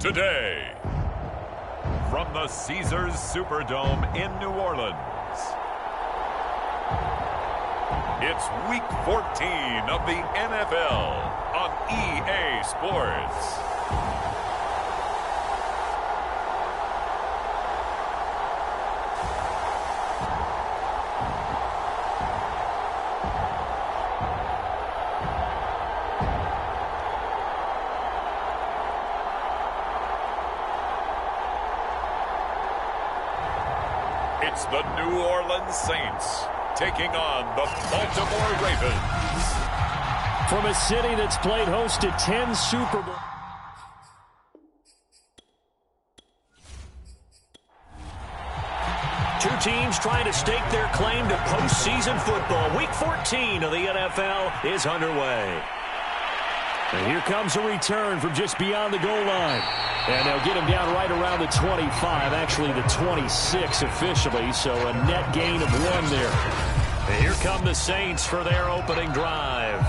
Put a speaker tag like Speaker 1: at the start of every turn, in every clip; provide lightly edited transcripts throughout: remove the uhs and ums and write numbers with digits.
Speaker 1: today, from the Caesars Superdome in New Orleans, it's Week 14 of the NFL on EA Sports. It's the New Orleans Saints taking on the Baltimore Ravens.
Speaker 2: From a city that's played host to 10 Super Bowls. Two teams trying to stake their claim to postseason football. Week 14 of the NFL is underway. And here comes a return from just beyond the goal line. And they'll get him down right around the 25, actually the 26 officially, so a net gain of 1 there. And here come the Saints for their opening drive.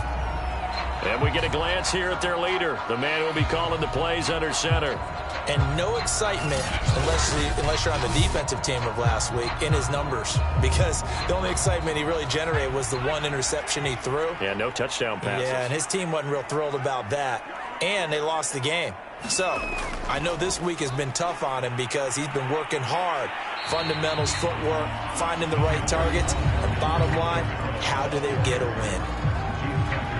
Speaker 2: And we get a glance here at their leader, the man who will be calling the plays under center.
Speaker 3: And no excitement, unless you're on the defensive team of last week, in his numbers. Because the only excitement he really generated was the 1 interception he threw.
Speaker 2: Yeah, no touchdown passes.
Speaker 3: Yeah, and his team wasn't real thrilled about that. And they lost the game. So, I know this week has been tough on him because he's been working hard. Fundamentals, footwork, finding the right targets. And bottom line, how do they get a win?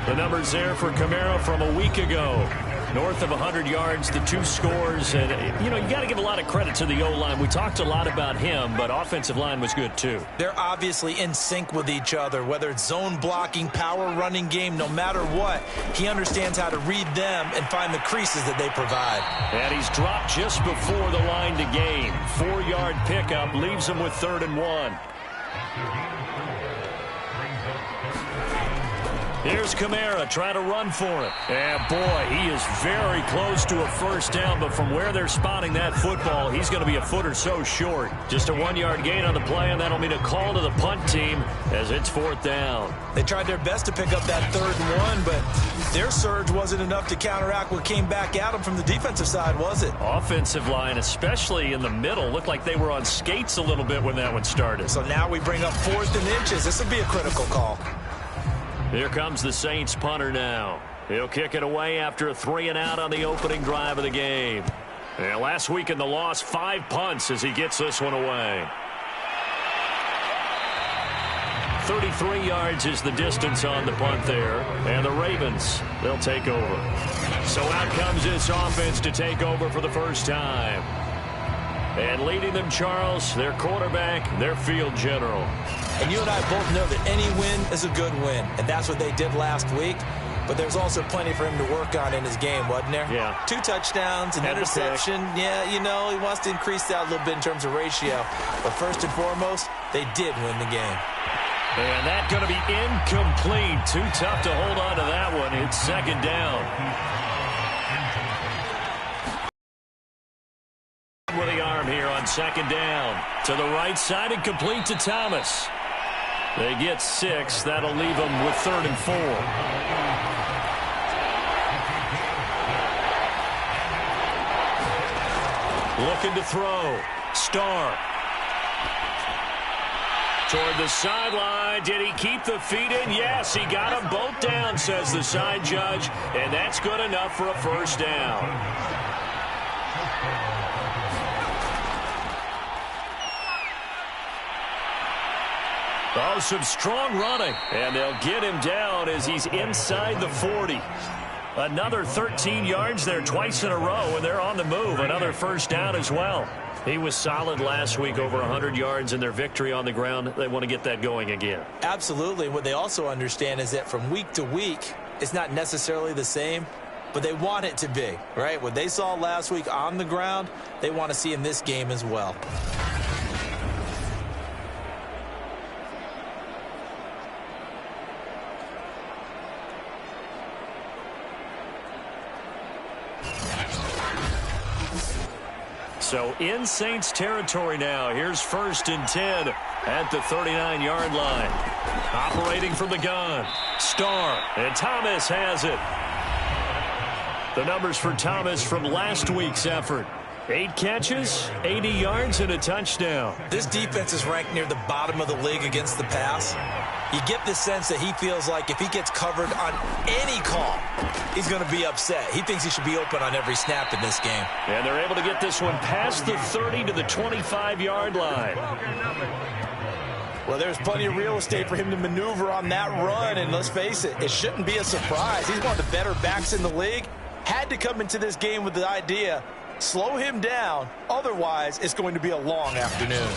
Speaker 2: The numbers there for Kamara from a week ago. North of 100 yards, the 2 scores. And, you know, you got to give a lot of credit to the O-line. We talked a lot about him, but offensive line was good too.
Speaker 3: They're obviously in sync with each other, whether it's zone blocking, power running game, no matter what. He understands how to read them and find the creases that they provide.
Speaker 2: And he's dropped just before the line to gain. 4-yard pickup leaves him with 3rd and 1. Here's Kamara trying to run for it. And, boy, he is very close to a first down, but from where they're spotting that football, he's going to be a foot or so short. Just a 1-yard gain on the play, and that'll mean a call to the punt team as it's 4th down.
Speaker 3: They tried their best to pick up that 3rd and 1, but their surge wasn't enough to counteract what came back at them from the defensive side, was it?
Speaker 2: Offensive line, especially in the middle, looked like they were on skates a little bit when that one started.
Speaker 3: So now we bring up 4th and inches. This would be a critical call.
Speaker 2: Here comes the Saints punter now. He'll kick it away after a 3-and-out on the opening drive of the game. And last week in the loss, 5 punts as he gets this one away. 33 yards is the distance on the punt there. And the Ravens, they'll take over. So out comes this offense to take over for the first time. And leading them, Charles, their quarterback, their field general.
Speaker 3: And you and I both know that any win is a good win. And that's what they did last week. But there's also plenty for him to work on in his game, wasn't there?
Speaker 2: Yeah.
Speaker 3: 2 touchdowns, an interception. Yeah, you know, he wants to increase that a little bit in terms of ratio. But first and foremost, they did win the game.
Speaker 2: And that's going to be incomplete. Too tough to hold on to that one. It's 2nd down. With the arm here on 2nd down. To the right side and complete to Thomas. They get 6. That'll leave them with 3rd and 4. Looking to throw. Starr. Toward the sideline. Did he keep the feet in? Yes, he got them both down, says the side judge. And that's good enough for a first down. Oh, some strong running. And they'll get him down as he's inside the 40. Another 13 yards there twice in a row, and they're on the move. Another first down as well. He was solid last week, over 100 yards in their victory on the ground. They want to get that going again.
Speaker 3: Absolutely. What they also understand is that from week to week, it's not necessarily the same, but they want it to be, right? What they saw last week on the ground, they want to see in this game as well.
Speaker 2: So in Saints territory now. Here's 1st and 10 at the 39-yard line. Operating from the gun. Starr, and Thomas has it. The numbers for Thomas from last week's effort. 8 catches, 80 yards, and a touchdown.
Speaker 3: This defense is ranked near the bottom of the league against the pass. You get the sense that he feels like if he gets covered on any call, he's going to be upset. He thinks he should be open on every snap in this game.
Speaker 2: And they're able to get this one past the 30 to the 25-yard line.
Speaker 3: Well, there's plenty of real estate for him to maneuver on that run, and let's face it, it shouldn't be a surprise. He's one of the better backs in the league. Had to come into this game with the idea, slow him down, otherwise it's going to be a long afternoon.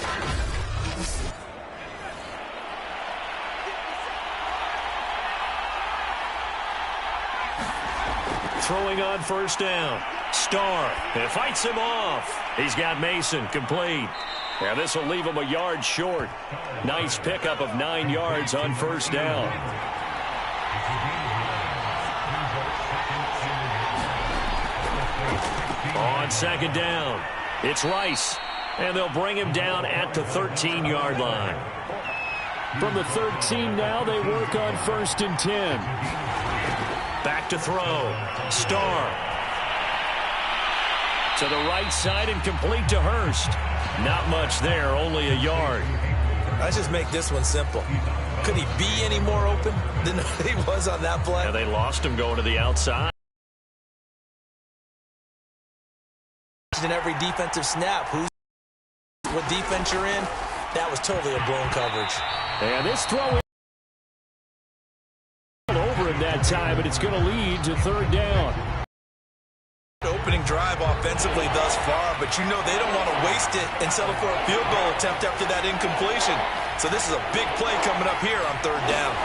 Speaker 2: Throwing on first down. Starr, it fights him off. He's got Mason complete. And this will leave him a yard short. Nice pickup of 9 yards on first down. On second down, it's Rice. And they'll bring him down at the 13-yard line. From the 13 now, they work on first and 10. Back to throw. Starr. To the right side and complete to Hurst. Not much there, only a yard.
Speaker 3: Let's just make this one simple. Could he be any more open than he was on that play?
Speaker 2: Yeah, they lost him going to the outside.
Speaker 3: In every defensive snap, what defense you're in, that was totally a blown coverage.
Speaker 2: And this throw over him that time, but it's going to lead to third down.
Speaker 3: Opening drive offensively thus far, but you know they don't want to waste it and settle for a field goal attempt after that incompletion. So this is a big play coming up here on third down.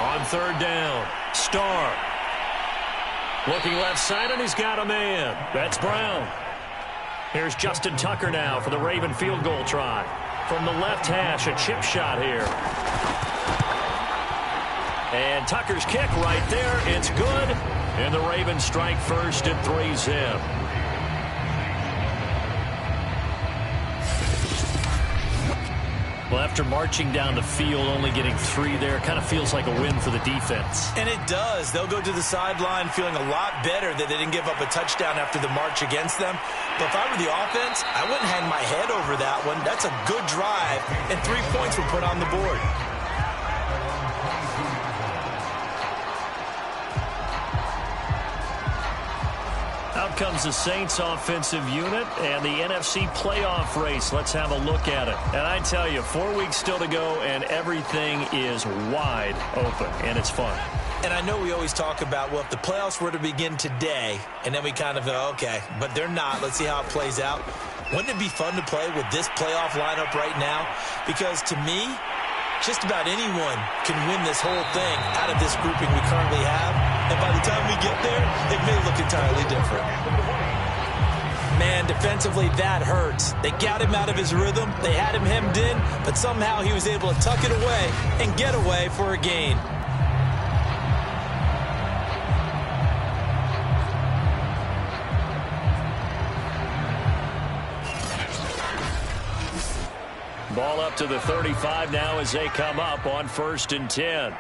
Speaker 2: On third down, Starr. Looking left side, and he's got a man. That's Brown. Here's Justin Tucker now for the Raven field goal try. From the left hash, a chip shot here. And Tucker's kick right there. It's good. And the Ravens strike first and 3-zip. Well, after marching down the field, only getting 3 there, kind of feels like a win for the defense.
Speaker 3: And it does. They'll go to the sideline feeling a lot better that they didn't give up a touchdown after the march against them. But if I were the offense, I wouldn't hang my head over that one. That's a good drive, and 3 points were put on the board.
Speaker 2: Out comes the Saints offensive unit and the NFC playoff race. Let's have a look at it. And I tell you, 4 weeks still to go, and everything is wide open, and it's fun.
Speaker 3: And I know we always talk about, well, if the playoffs were to begin today, and then we kind of go, okay, but they're not. Let's see how it plays out. Wouldn't it be fun to play with this playoff lineup right now? Because to me, just about anyone can win this whole thing out of this grouping we currently have. And by the time we get there, it may look entirely different. Man, defensively, that hurts. They got him out of his rhythm. They had him hemmed in, but somehow he was able to tuck it away and get away for a gain.
Speaker 2: Ball up to the 35 now as they come up on first and 10.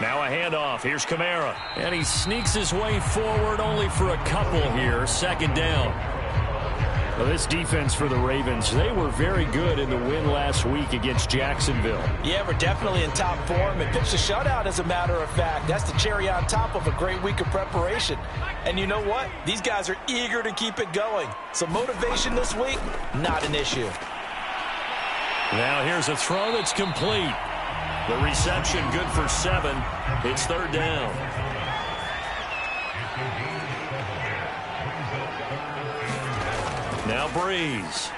Speaker 2: Now a handoff. Here's Kamara. And he sneaks his way forward only for a couple here. Second down. Well, this defense for the Ravens, they were very good in the win last week against Jacksonville.
Speaker 3: Yeah, we're definitely in top form and pitched a shutout, as a matter of fact. That's the cherry on top of a great week of preparation. And you know what? These guys are eager to keep it going. So motivation this week, not an issue.
Speaker 2: Now here's a throw that's complete. The reception good for 7. It's third down. Now Breeze.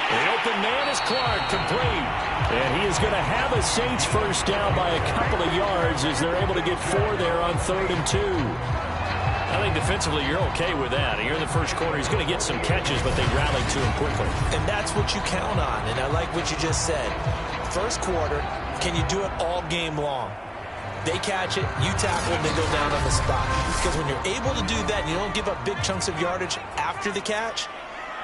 Speaker 2: The open man is Clark, complete. And he is going to have a Saints first down by a couple of yards as they're able to get 4 there on 3rd and 2. I think defensively you're okay with that. You're in the first quarter. He's going to get some catches, but they rallied to him quickly.
Speaker 3: And that's what you count on, and I like what you just said. First quarter, can you do it all game long? They catch it, you tackle, and they go down on the spot. Because when you're able to do that and you don't give up big chunks of yardage after the catch,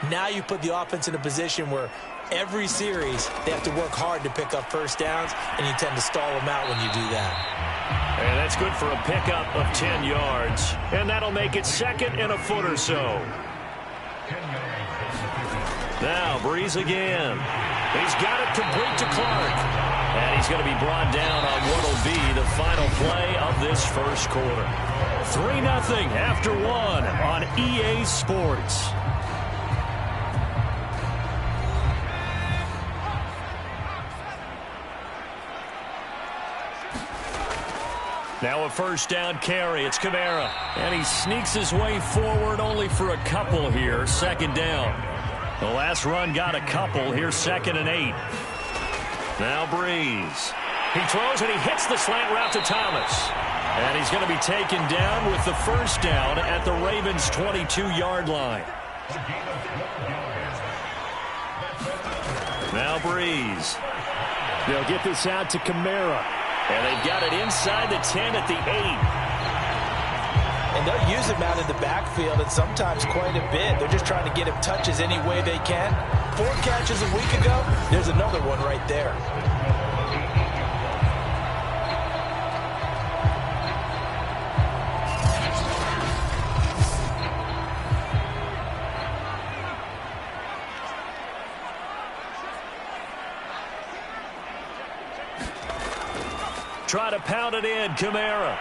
Speaker 3: now you put the offense in a position where every series they have to work hard to pick up first downs, and you tend to stall them out when you do that.
Speaker 2: And that's good for a pickup of 10 yards. And that'll make it 2nd and a foot or so. Now Breeze again. He's got it complete to Clark. And he's going to be brought down on what will be the final play of this first quarter. 3-0 after 1 on EA Sports. Now a first down carry. It's Kamara. And he sneaks his way forward only for a couple here. 2nd down. The last run got a couple. Here's 2nd and 8. Now Breeze. He throws and he hits the slant route to Thomas. And he's going to be taken down with the first down at the Ravens' 22-yard line. Now Breeze. They'll get this out to Kamara. And they've got it inside the 10 at the 8.
Speaker 3: And they'll use him out in the backfield, and sometimes quite a bit. They're just trying to get him touches any way they can. 4 catches a week ago. There's another one right there.
Speaker 2: Try to pound it in, Kamara.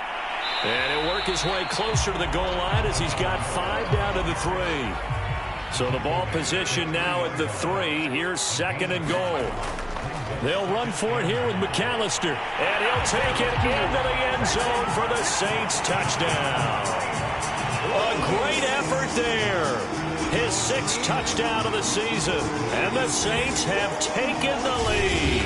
Speaker 2: And he'll work his way closer to the goal line as he's got 5 down to the 3. So the ball position now at the 3. Here's 2nd and goal. They'll run for it here with McAllister. And he'll take it into the end zone for the Saints touchdown. A great effort there. His 6th touchdown of the season. And the Saints have taken the lead.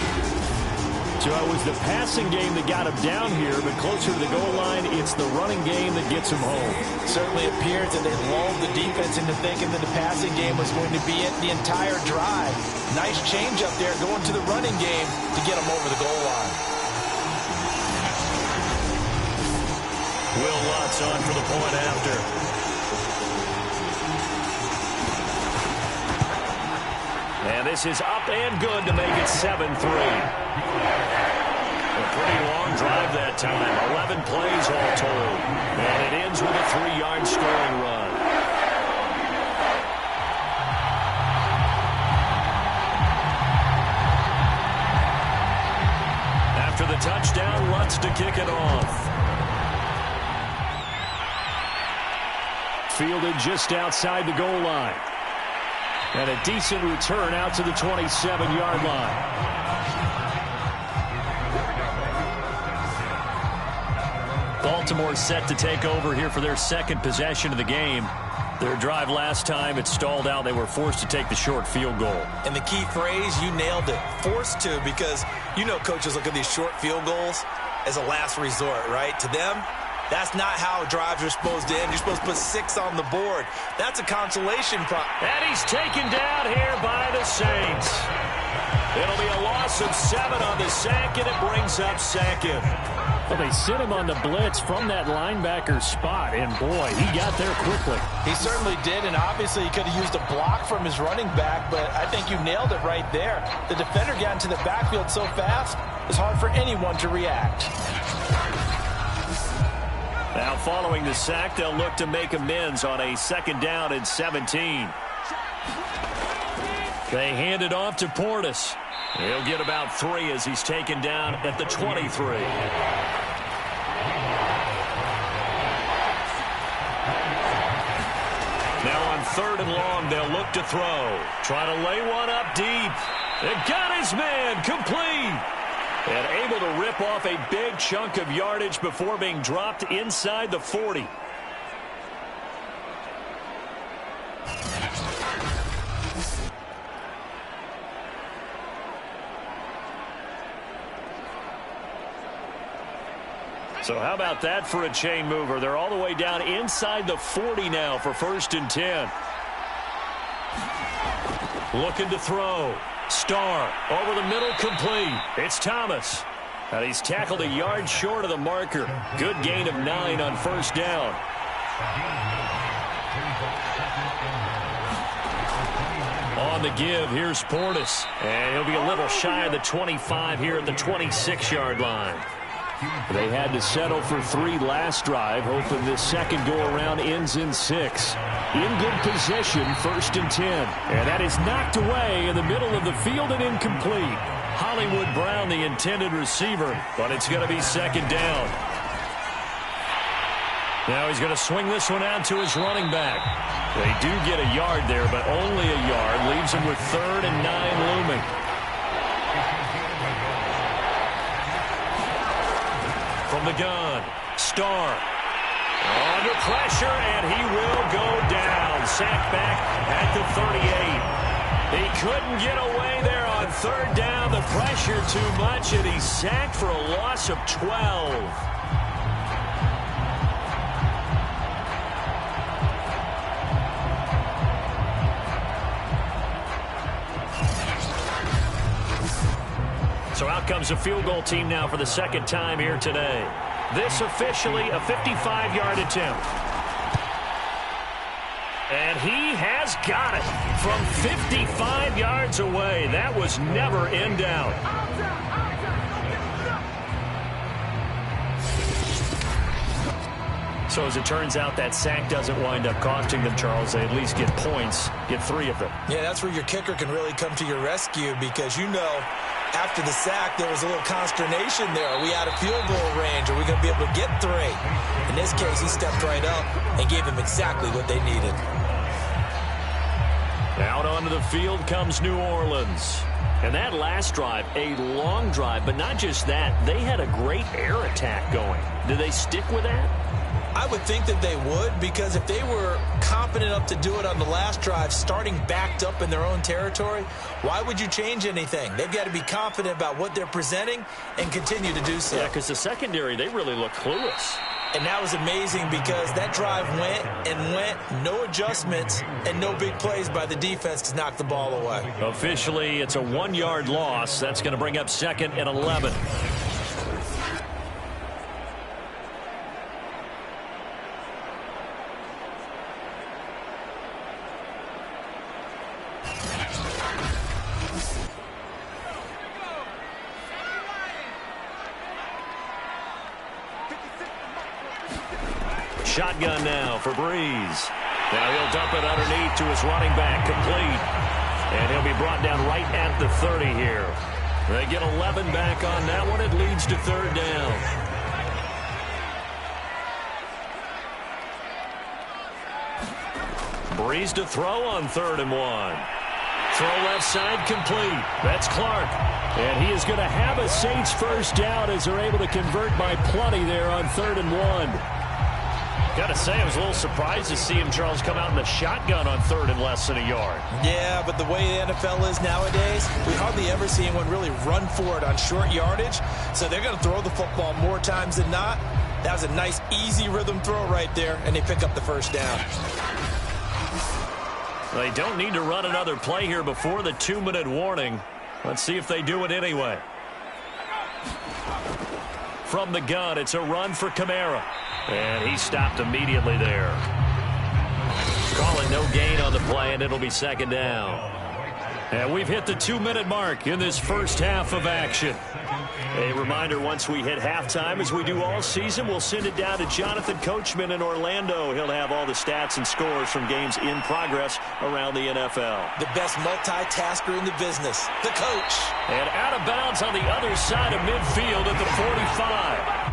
Speaker 2: So it was the passing game that got him down here, but closer to the goal line, it's the running game that gets him home.
Speaker 3: Certainly appears that they lulled the defense into thinking that the passing game was going to be it the entire drive. Nice change up there going to the running game to get him over the goal line.
Speaker 2: Will Lutz on for the point after. And this is up and good to make it 7-3. A pretty long drive that time. 11 plays all told. And it ends with a 3-yard scoring run. After the touchdown, Lutz to kick it off. Fielded just outside the goal line. And a decent return out to the 27-yard line. Baltimore set to take over here for their 2nd possession of the game. Their drive last time, it stalled out. They were forced to take the short field goal.
Speaker 3: And the key phrase, you nailed it. Forced to, because you know coaches look at these short field goals as a last resort, right? To them, that's not how drives are supposed to end. You're supposed to put 6 on the board. That's a consolation prize.
Speaker 2: And he's taken down here by the Saints. It'll be a loss of 7 on the sack, and it brings up 2nd. Well, they sent him on the blitz from that linebacker spot, and boy, he got there quickly.
Speaker 3: He certainly did, and obviously he could have used a block from his running back, but I think you nailed it right there. The defender got into the backfield so fast, it's hard for anyone to react.
Speaker 2: Now following the sack, they'll look to make amends on a 2nd down and 17. They hand it off to Portis. He'll get about 3 as he's taken down at the 23. Now on 3rd and long, they'll look to throw. Try to lay one up deep. It got his man complete. And able to rip off a big chunk of yardage before being dropped inside the 40. So how about that for a chain mover? They're all the way down inside the 40 now for 1st and 10. Looking to throw. Starr over the middle, complete. It's Thomas. And he's tackled a yard short of the marker. Good gain of 9 on 1st down. On the give, here's Portis. And he'll be a little shy of the 25 here at the 26-yard line. They had to settle for 3 last drive, hoping this second go-around ends in 6. In good position, 1st and 10. And that is knocked away in the middle of the field and incomplete. Hollywood Brown, the intended receiver, but it's going to be 2nd down. Now he's going to swing this one out to his running back. They do get a yard there, but only a yard. Leaves him with 3rd and 9 looming. From the gun, Starr. Under pressure, and he will go down. Sacked back at the 38. He couldn't get away there on 3rd down. The pressure too much, and he's sacked for a loss of 12. So out comes a field goal team now for the 2nd time here today. This officially a 55-yard attempt. And he has got it from 55 yards away. That was never in doubt. So as it turns out, that sack doesn't wind up costing them, Charles. They at least get points, get 3 of them. Yeah, that's where your kicker can really come to your rescue because, you know, after the sack, there was a little consternation there. Are we out of field goal range? Are we going to be able to get 3? In this case, he stepped right up and gave them exactly what they needed. Out onto the field comes New Orleans. And that last drive, a long drive, but not just that. They had a great air attack going. Do they stick with that? I would think that they would, because if they were confident enough to do it on the last drive, starting backed up in their own territory, why would you change anything? They've got to be confident about what they're presenting and continue to do so. Yeah, because the secondary, they really look clueless. And that was amazing because that drive went and went, no adjustments and no big plays by the defense to knock the ball away. Officially, it's a 1-yard loss. That's going to bring up 2nd and 11. Shotgun now for Breeze. Now he'll dump it underneath to his running back, complete. And he'll be brought down right at the 30 here. They get 11 back on that one. It leads to 3rd down. Breeze to throw on 3rd and 1. Throw left side complete. That's Clark. And he is going to have a Saints 1st down as they're able to convert by plenty there on 3rd and 1. Got to say, I was a little surprised to see him, Charles, come out in the shotgun on 3rd and less than a yard. Yeah, but the way the NFL is nowadays, we hardly ever see anyone really run for it on short yardage. So they're going to throw the football more times than not. That was a nice, easy rhythm throw right there, and they pick up the 1st down. They don't need to run another play here before the 2-minute warning. Let's see if they do it anyway. From the gun, it's a run for Kamara. And he stopped immediately there. Calling no gain on the play, and it'll be 2nd down. And we've hit the 2-minute mark in this first half of action. A reminder, once we hit halftime, as we do all season, we'll send it down to Jonathan Coachman in Orlando. He'll have all the stats and scores from games in progress around the NFL. The best multitasker in the business, the coach. And out of bounds on the other side of midfield at the 45.